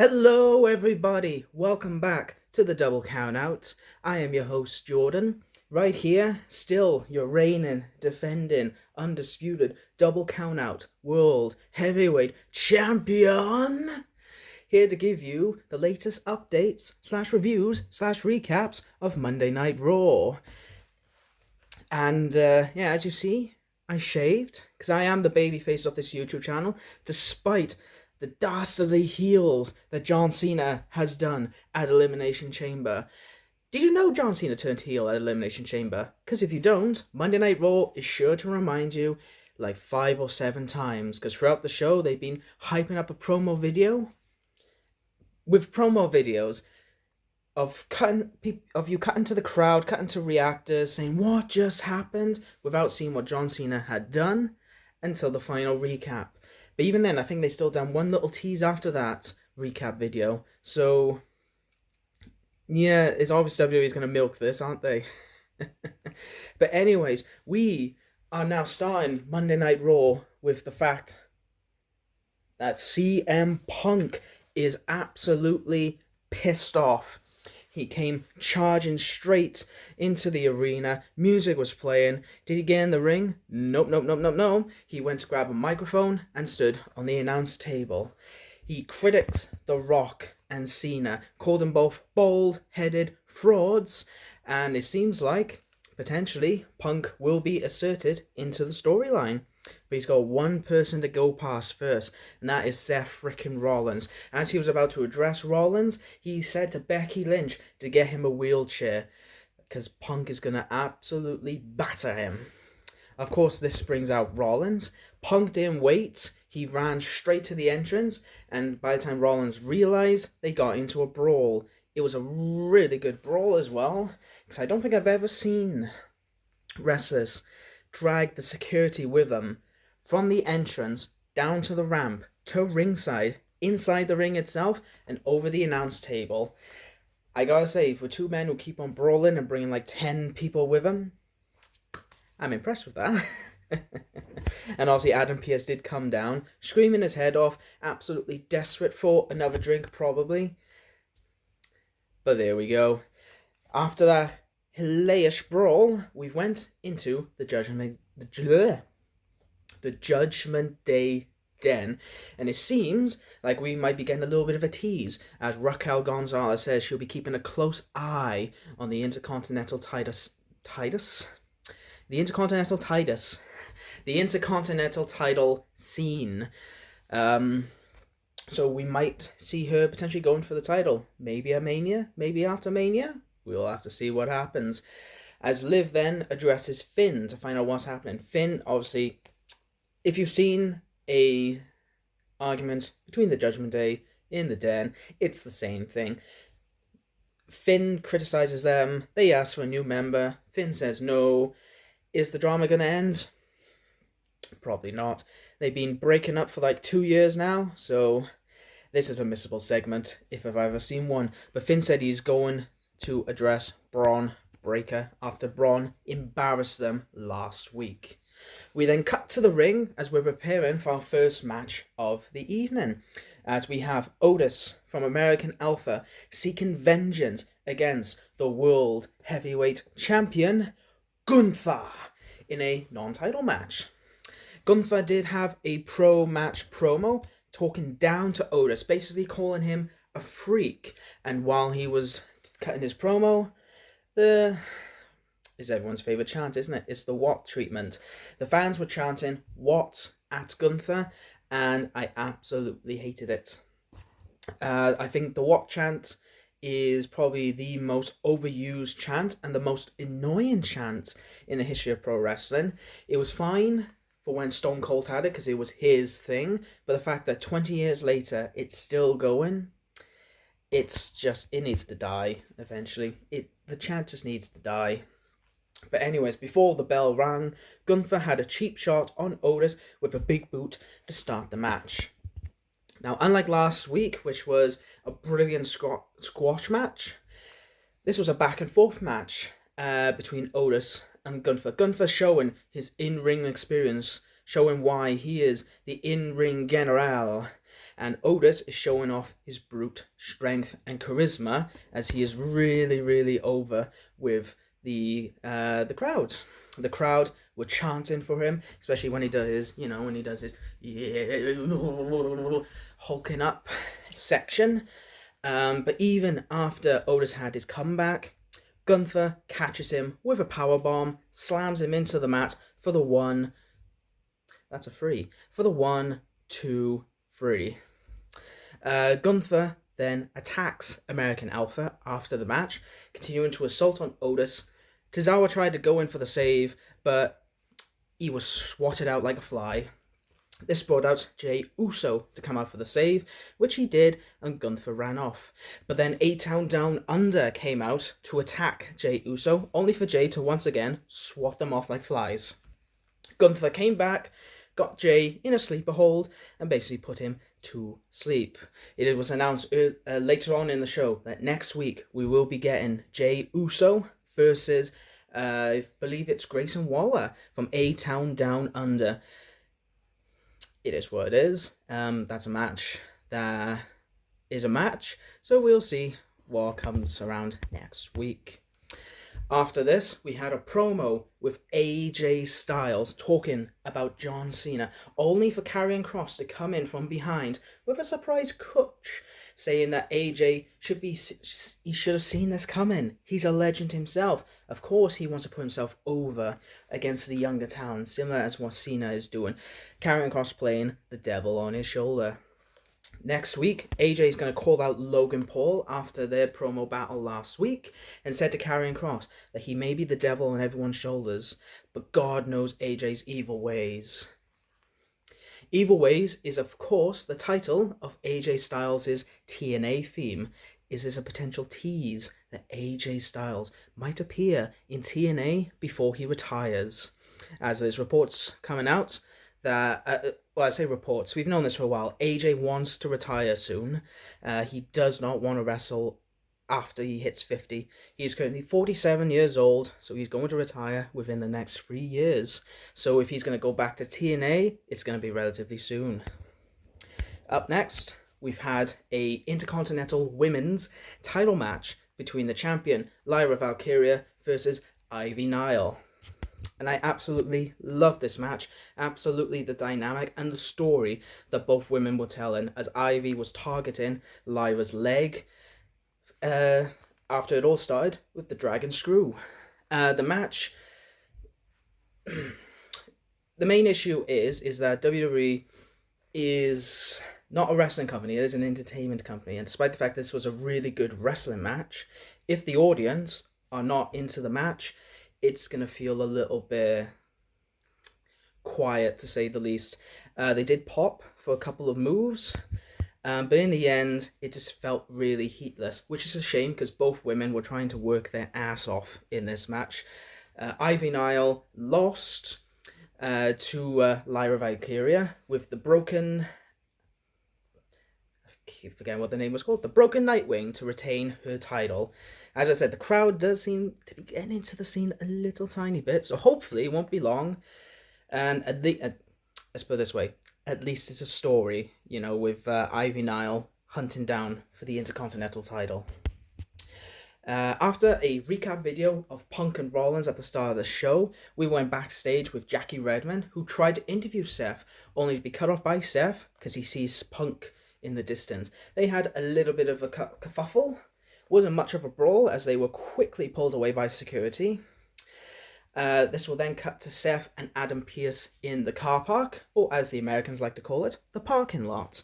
Hello, everybody. Welcome back to the Double Count Out. I am your host, Jordan. Right here, still your reigning, defending, undisputed Double Count Out World Heavyweight Champion. Here to give you the latest updates, /reviews, /recaps of Monday Night Raw. And as you see, I shaved because I am the babyface of this YouTube channel, despite the dastardly heels that John Cena has done at Elimination Chamber. Did you know John Cena turned heel at Elimination Chamber? Because if you don't, Monday Night Raw is sure to remind you like 5 or 7 times, because throughout the show they've been hyping up a promo video. With promo videos of you cutting to the crowd, cutting to reactors, saying what just happened, without seeing what John Cena had done until the final recap. But even then, I think they still done one little tease after that recap video. So, yeah, it's obvious WWE's going to milk this, aren't they? But anyways, we are now starting Monday Night Raw with the fact that CM Punk is absolutely pissed off. He came charging straight into the arena. Music was playing. Did he get in the ring? Nope, nope, nope, nope, no. He went to grab a microphone and stood on the announce table. He critiqued The Rock and Cena, called them both bald-headed frauds, and it seems like, potentially, Punk will be asserted into the storyline. But he's got one person to go past first, and that is Seth frickin' Rollins. As he was about to address Rollins, he said to Becky Lynch to get him a wheelchair, because Punk is going to absolutely batter him. Of course, this brings out Rollins. Punk didn't wait. He ran straight to the entrance, and by the time Rollins realized, they got into a brawl. It was a really good brawl as well, because I don't think I've ever seen wrestlers drag the security with them from the entrance down to the ramp to ringside, inside the ring itself, and over the announce table. I gotta say, for two men who keep on brawling and bringing like 10 people with them, I'm impressed with that. And obviously Adam Pearce did come down, screaming his head off, absolutely desperate for another drink probably. But there we go. After that hilarious brawl, we went into the Judgment Day den, and it seems like we might be getting a little bit of a tease, as Raquel Gonzalez says she'll be keeping a close eye on the Intercontinental title scene. So we might see her potentially going for the title. Maybe at Mania, maybe after Mania. We'll have to see what happens. As Liv then addresses Finn to find out what's happening. Finn, obviously, if you've seen a argument between the Judgment Day in the den, it's the same thing. Finn criticizes them. They ask for a new member. Finn says no. Is the drama going to end? Probably not. They've been breaking up for like 2 years now, so this is a missable segment if I've ever seen one. But Finn said he's going to address Braun Breaker after Braun embarrassed them last week. We then cut to the ring as we're preparing for our first match of the evening, as we have Otis from American Alpha seeking vengeance against the World Heavyweight Champion Gunther in a non-title match. Gunther did have a pro-match promo talking down to Otis, basically calling him a freak, and while he was cutting his promo, is everyone's favourite chant, isn't it? It's the what treatment. The fans were chanting what at Gunther, and I absolutely hated it. I think the what chant is probably the most overused chant and the most annoying chant in the history of pro wrestling. It was fine for when Stone Cold had it because it was his thing, but the fact that 20 years later it's still going, it needs to die eventually. The chant just needs to die. But anyways, before the bell rang, Gunther had a cheap shot on Otis with a big boot to start the match. Now, unlike last week, which was a brilliant squash match, this was a back and forth match between Otis and Gunther. Gunther showing his in-ring experience, showing why he is the in-ring general. and Otis is showing off his brute strength and charisma as he is really, really over with the crowd. The crowd were chanting for him, especially when he does his, yeah, hulking up section. But even after Otis had his comeback, Gunther catches him with a powerbomb, slams him into the mat for the 1, that's a 3, for the 1, 2, 3. Gunther then attacks American Alpha after the match, continuing to assault on Otis. Tozawa tried to go in for the save, but he was swatted out like a fly. This brought out Jey Uso to come out for the save, which he did, and Gunther ran off. But then A-Town Down Under came out to attack Jey Uso, only for Jey to once again swat them off like flies. Gunther came back, got Jey in a sleeper hold, and basically put him to sleep. It was announced later on in the show that next week we will be getting Jey Uso versus, I believe it's Grayson Waller from A-Town Down Under. It is what it is. That's a match. That is a match. So we'll see what comes around next week. After this, we had a promo with AJ Styles talking about John Cena, only for Karrion Kross to come in from behind with a surprise clutch, saying that AJ should have seen this coming. He's a legend himself. Of course he wants to put himself over against the younger talent, similar as what Cena is doing. Karrion Kross playing the devil on his shoulder. Next week, AJ is going to call out Logan Paul after their promo battle last week and said to Karrion Kross that he may be the devil on everyone's shoulders, but God knows AJ's evil ways. Evil Ways is, of course, the title of AJ Styles' TNA theme. Is this a potential tease that AJ Styles might appear in TNA before he retires? As there's reports coming out that, I say reports, we've known this for a while, AJ wants to retire soon. He does not want to wrestle after he hits 50. He is currently 47 years old, so he's going to retire within the next 3 years. So if he's going to go back to TNA, it's going to be relatively soon. Up next, we've had a Intercontinental Women's title match between the champion, Lyra Valkyria, versus Ivy Nile. And I absolutely love this match, absolutely the dynamic and the story that both women were telling, as Ivy was targeting Lyra's leg, after it all started with the Dragon Screw. The match, the main issue is that WWE is not a wrestling company, it is an entertainment company, and despite the fact this was a really good wrestling match, if the audience are not into the match, it's going to feel a little bit quiet, to say the least. They did pop for a couple of moves, but in the end, it just felt really heatless, which is a shame because both women were trying to work their ass off in this match. Ivy Nile lost to Lyra Valkyria with the broken... I keep forgetting what the name was called. The Broken Nightwing to retain her title. As I said, the crowd does seem to be getting into the scene a little tiny bit, so hopefully it won't be long. And let's put it this way, at least it's a story, with Ivy Nile hunting down for the Intercontinental title. After a recap video of Punk and Rollins at the start of the show, we went backstage with Jackie Redmond, who tried to interview Seth, only to be cut off by Seth because he sees Punk in the distance. They had a little bit of a kerfuffle. Wasn't much of a brawl, as they were quickly pulled away by security. This will then cut to Seth and Adam Pearce in the car park, or as the Americans like to call it, the parking lot.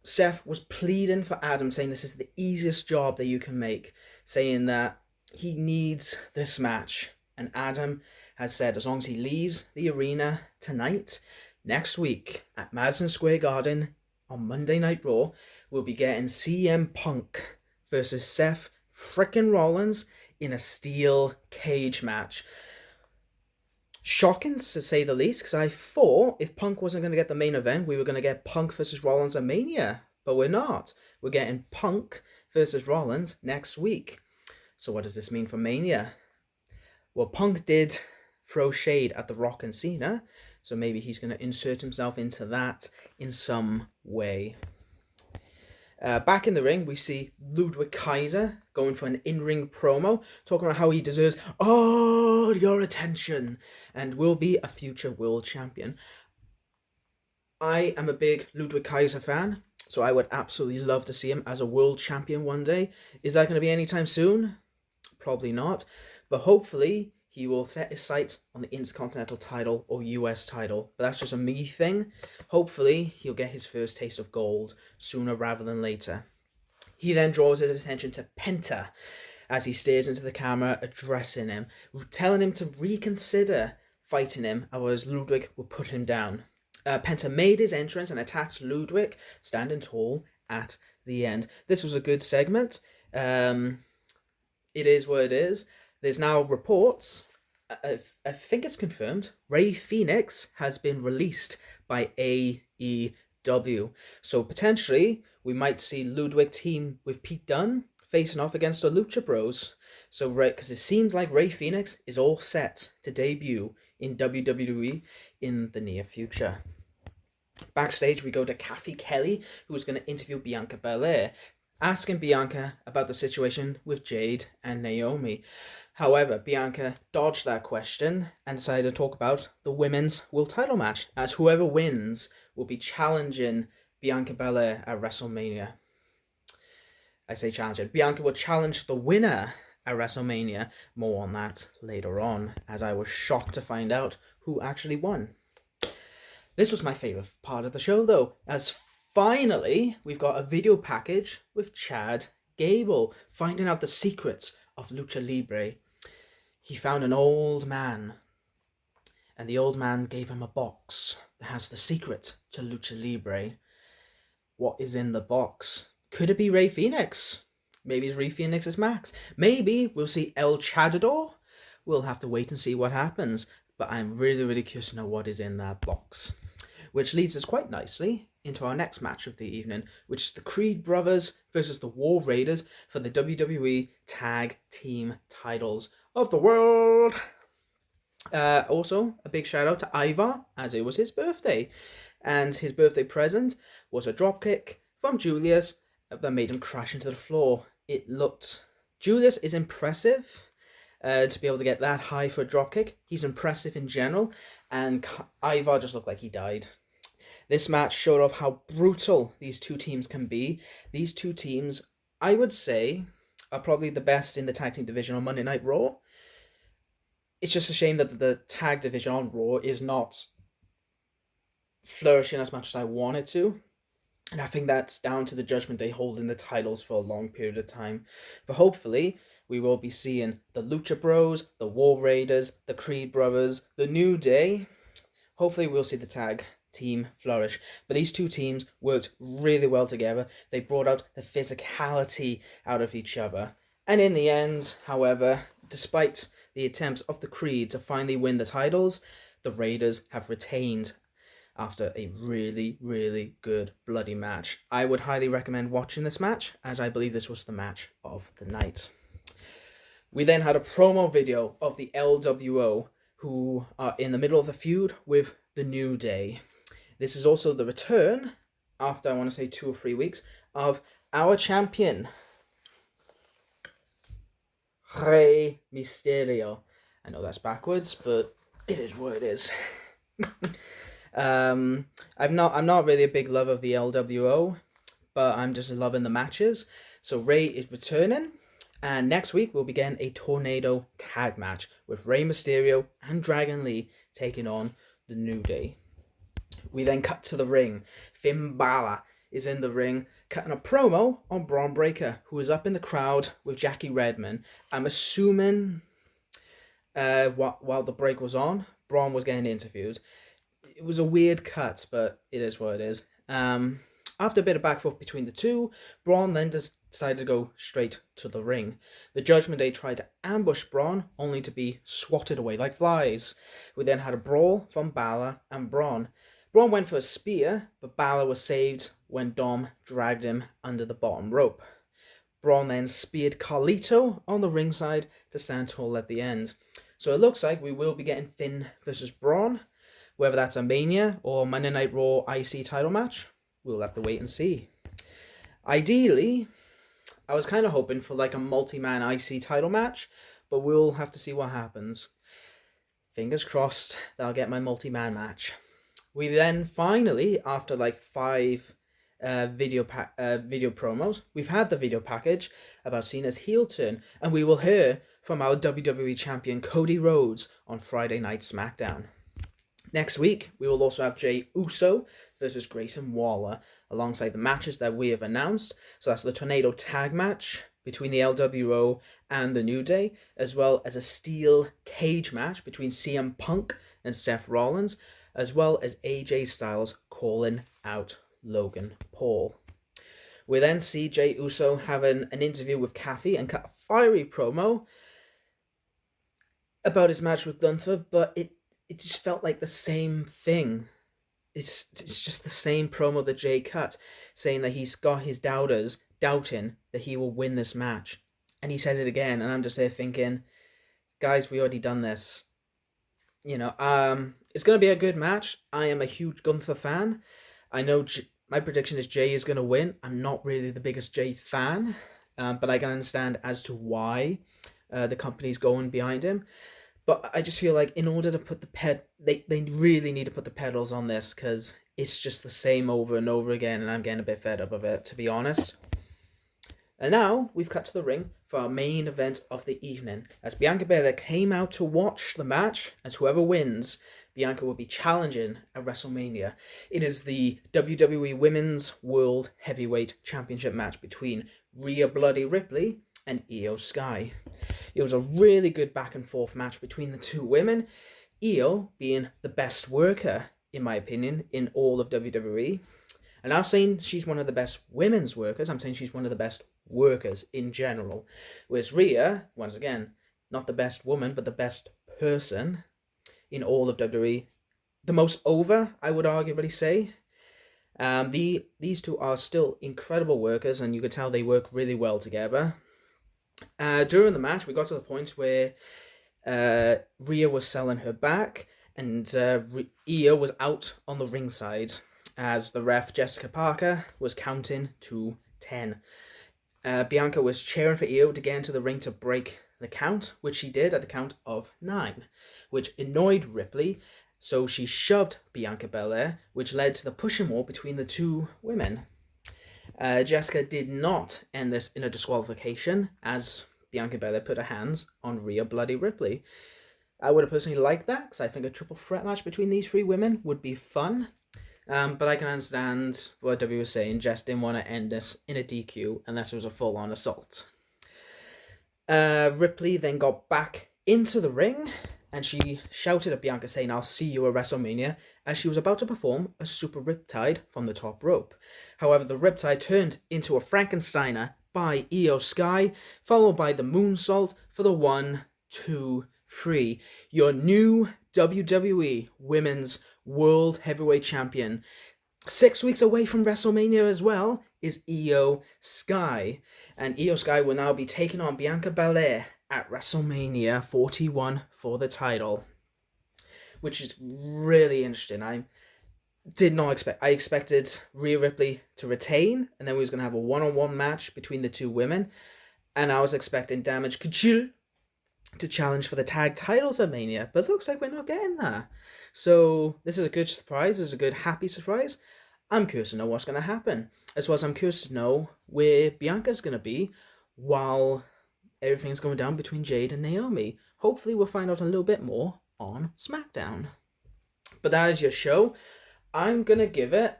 Seth was pleading for Adam, saying this is the easiest job that you can make, saying that he needs this match. And Adam has said as long as he leaves the arena tonight, next week at Madison Square Garden on Monday Night Raw, we'll be getting CM Punk versus Seth frickin' Rollins in a steel cage match. Shocking, to say the least, because I thought if Punk wasn't going to get the main event, we were going to get Punk versus Rollins at Mania. But we're not. We're getting Punk versus Rollins next week. So what does this mean for Mania? Well, Punk did throw shade at The Rock and Cena, So maybe he's going to insert himself into that in some way. Back in the ring, we see Ludwig Kaiser going for an in-ring promo, talking about how he deserves all your attention and will be a future world champion. I am a big Ludwig Kaiser fan, so I would absolutely love to see him as a world champion one day. Is that going to be anytime soon? Probably not, but hopefully he will set his sights on the Intercontinental title or US title. But that's just a me thing. Hopefully he'll get his first taste of gold sooner rather than later. He then draws his attention to Penta as he stares into the camera, addressing him, telling him to reconsider fighting him, otherwise Ludwig will put him down. Penta made his entrance and attacked Ludwig, standing tall at the end. This was a good segment. It is what it is. There's now reports, I think it's confirmed, Rey Fenix has been released by AEW. So potentially, we might see Ludwig team with Pete Dunne facing off against the Lucha Bros. So, because it seems like Rey Fenix is all set to debut in WWE in the near future. Backstage, we go to Kathy Kelly, who's going to interview Bianca Belair, asking Bianca about the situation with Jade and Naomi. However, Bianca dodged that question and decided to talk about the women's world title match, as whoever wins will be challenging Bianca Belair at WrestleMania. I say challenging. Bianca will challenge the winner at WrestleMania. More on that later on, as I was shocked to find out who actually won. This was my favourite part of the show, though, as finally we've got a video package with Chad Gable finding out the secrets of Lucha Libre. He found an old man, and the old man gave him a box that has the secret to Lucha Libre. What is in the box? Could it be Rey Fenix? Maybe it's Rey Fenix's Max. Maybe we'll see El Chadador. We'll have to wait and see what happens. But I'm really, really curious to know what is in that box. Which leads us quite nicely into our next match of the evening, which is the Creed Brothers versus the War Raiders for the WWE Tag Team titles of the world. Also, a big shout out to Ivar, as it was his birthday. And his birthday present was a dropkick from Julius that made him crash into the floor. Julius is impressive. To be able to get that high for a dropkick. He's impressive in general, and Ivar just looked like he died. This match showed off how brutal these two teams can be. These two teams, I would say, are probably the best in the tag team division on Monday Night Raw. It's just a shame that the tag division on Raw is not flourishing as much as I want it to. And I think that's down to the Judgment Day holding the titles for a long period of time. But hopefully, we will be seeing the Lucha Bros, the War Raiders, the Creed Brothers, the New Day. Hopefully we'll see the tag team flourish. But these two teams worked really well together. They brought out the physicality out of each other. And in the end, however, despite the attempts of the Creed to finally win the titles, the Raiders have retained after a really, really good bloody match. I would highly recommend watching this match, as I believe this was the match of the night. We then had a promo video of the LWO, who are in the middle of the feud with the New Day. This is also the return, after I want to say 2 or 3 weeks, of our champion, Rey Mysterio. I know that's backwards, but it is what it is. I'm not really a big lover of the LWO, but I'm just loving the matches. So Rey is returning. And next week, we'll begin a Tornado tag match with Rey Mysterio and Dragon Lee taking on the New Day. We then cut to the ring. Finn Balor is in the ring, cutting a promo on Braun Breaker, who is up in the crowd with Jackie Redmond. I'm assuming while the break was on, Braun was getting interviewed. It was a weird cut, but it is what it is. After a bit of back foot between the two, Braun then decided to go straight to the ring. The Judgment Day tried to ambush Braun, only to be swatted away like flies. We then had a brawl from Balor and Braun. Braun went for a spear, but Balor was saved when Dom dragged him under the bottom rope. Braun then speared Carlito on the ringside to stand tall at the end. So it looks like we will be getting Finn versus Braun. Whether that's a Mania or Monday Night Raw IC title match, we'll have to wait and see. Ideally, I was kind of hoping for like a multi-man IC title match, but we'll have to see what happens. Fingers crossed that I'll get my multi-man match. We then finally, after like 5 video promos, we've had the video package about Cena's heel turn, and we will hear from our WWE Champion Cody Rhodes on Friday Night SmackDown. Next week, we will also have Jey Uso versus Grayson Waller, alongside the matches that we have announced. So that's the Tornado Tag match between the LWO and the New Day, as well as a steel cage match between CM Punk and Seth Rollins, as well as AJ Styles calling out Logan Paul. We then see Jey Uso having an interview with Kathy and cut a fiery promo about his match with Gunther, but it just felt like the same thing. It's just the same promo that Jey cut, saying that he's got his doubters doubting that he will win this match. And he said it again, and I'm just there thinking, guys, we already done this. You know, it's going to be a good match. I am a huge Gunther fan. I know my prediction is Jey is going to win. I'm not really the biggest Jey fan, but I can understand as to why the company's going behind him. But I just feel like in order to put they really need to put the pedals on this, because it's just the same over and over again, and I'm getting a bit fed up of it, to be honest. And now we've cut to the ring for our main event of the evening, as Bianca Belair came out to watch the match, as whoever wins, Bianca will be challenging at WrestleMania. It is the WWE Women's World Heavyweight Championship match between Rhea Bloody Ripley and Io Sky. It was a really good back and forth match between the two women, Io being the best worker, in my opinion, in all of WWE. And I'm not saying she's one of the best women's workers, I'm saying she's one of the best workers in general. Whereas Rhea, once again, not the best woman, but the best person in all of WWE. The most over, I would arguably say. These two are still incredible workers, and you could tell they work really well together. During the match, we got to the point where Rhea was selling her back, and Io was out on the ringside as the ref, Jessica Parker, was counting to 10. Bianca was cheering for Io to get into the ring to break the count, which she did at the count of 9, which annoyed Ripley, so she shoved Bianca Belair, which led to the pushing war between the two women. Jessica did not end this in a disqualification, as Bianca Belair put her hands on Rhea Bloody Ripley. I would have personally liked that, because I think a triple threat match between these 3 women would be fun. But I can understand what W was saying. Jess didn't want to end this in a DQ unless it was a full-on assault. Ripley then got back into the ring, and she shouted at Bianca saying, "I'll see you at WrestleMania," as she was about to perform a super riptide from the top rope. However, the riptide turned into a Frankensteiner by Io Sky, followed by the moonsault for the 1, 2, 3. Your new WWE Women's World Heavyweight Champion, 6 weeks away from WrestleMania as well, is Io Sky. And Io Sky will now be taking on Bianca Belair at WrestleMania 41 for the title, which is really interesting. I expected Rhea Ripley to retain, and then we was going to have a one-on-one match between the two women, and I was expecting Damage Control to challenge for the tag titles at Mania, but it looks like we're not getting that. So this is a good surprise. This is a good, happy surprise. I'm curious to know what's going to happen, as well as I'm curious to know where Bianca's going to be while everything's going down between Jade and Naomi. Hopefully we'll find out a little bit more on SmackDown. But that is your show. I'm going to give it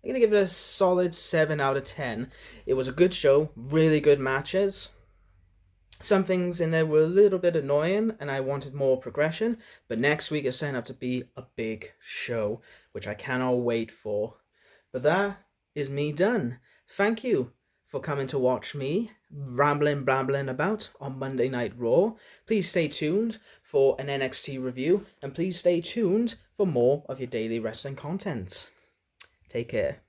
a solid 7 out of 10. It was a good show, really good matches. Some things in there were a little bit annoying, and I wanted more progression, but next week is setting up to be a big show, which I cannot wait for. But that is me done. Thank you for coming to watch me blabbling about on Monday Night Raw. Please stay tuned for an NXT review, and please stay tuned for more of your daily wrestling content. Take care.